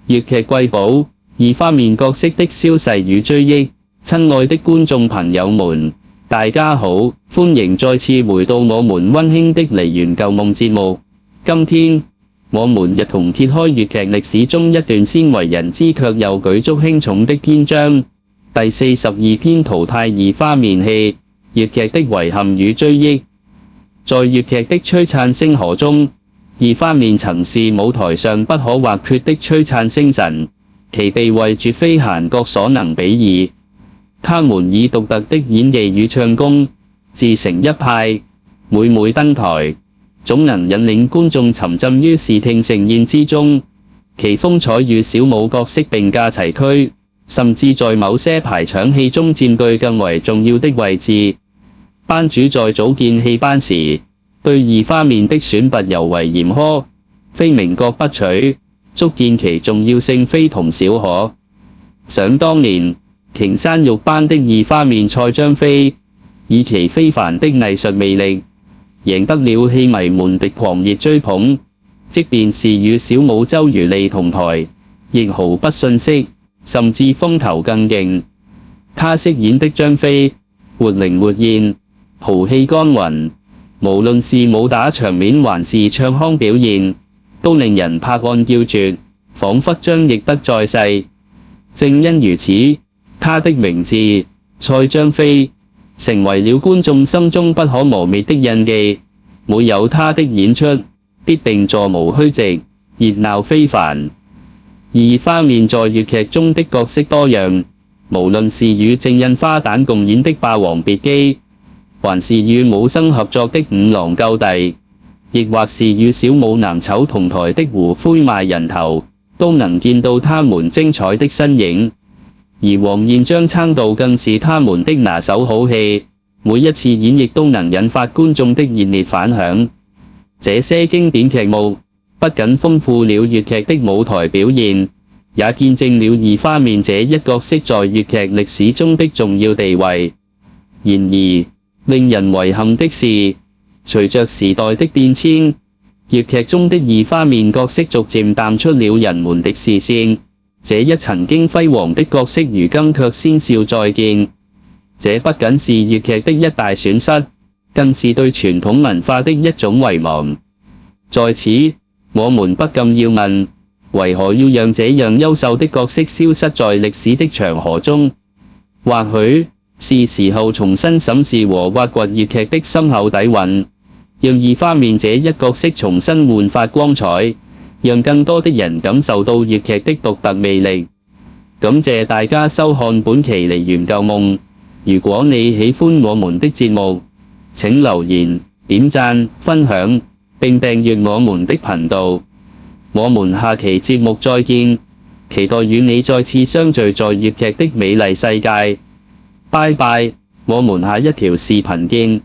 粵劇瑰寶，二花面角色的消逝與追憶。親愛的觀眾朋友們，大家好，歡迎再次回到我們溫馨的梨園舊夢節目。今天，我們一同揭開粵劇歷史中一段鮮為人知卻又舉足輕重的篇章。第42篇淘汰二花面戲，粵劇的遺憾與追憶。在粵劇的璀璨星河中，二花面曾是舞台上不可或缺的璀璨星辰，其地位絕非閒角所能比擬。他們以獨特的演技與唱功自成一派，每登台，總能引領觀眾沉浸於視聽盛宴之中。其風采與小武角色並駕齊驅，甚至在某些排場戲中佔據更為重要的位置。班主在組建戲班時，對二花面的選拔尤為嚴苛，非名角不取，足見其重要性非同小可。想當年，瓊山玉班的二花面蔡張飛，以其非凡的藝術魅力，贏得了戲迷們的狂熱追捧。即便是與小武周如利同台，亦毫不遜色，甚至風頭更勁。他飾演的張飛，活靈活現，豪氣干雲，無論是武打場面還是唱腔表現，都令人拍案叫絕，彷彿將易得在世。正因如此，他的名字蔡張飛成為了觀眾心中不可磨滅的印記。每有他的演出，必定座無虛席，熱鬧非凡。二花面在粵劇中的角色多樣，無論是與正印花旦共演的《霸王別姬》，還是與武生合作的《五郎救弟》，亦或是與小武男丑同台的《胡灰賣人頭》，都能見到他們精彩的身影。而黃燕張撐道更是他們的拿手好戲，每一次演繹都能引發觀眾的熱烈反響。這些經典劇目不僅豐富了粵劇的舞台表現，也見證了二花面這一角色在粵劇歷史中的重要地位。然而，令人遺憾的是，隨着時代的變遷，粵劇中的二花面角色逐漸淡出了人們的視線。這一曾經輝煌的角色，如今卻先笑再見。這不僅是粵劇的一大損失，更是對傳統文化的一種遺忘。在此，我們不禁要問：為何要讓這樣優秀的角色消失在歷史的長河中？或許是時候重新審視和挖掘粵劇的深厚底蘊，讓二花面這一角色重新煥發光彩，讓更多的人感受到粵劇的獨特魅力。感謝大家收看本期梨園舊夢。如果你喜歡我們的節目，請留言、點讚、分享，並訂閱我們的頻道。我們下期節目再見，期待與你再次相聚在粵劇的美麗世界。拜拜，我們下一條視頻見。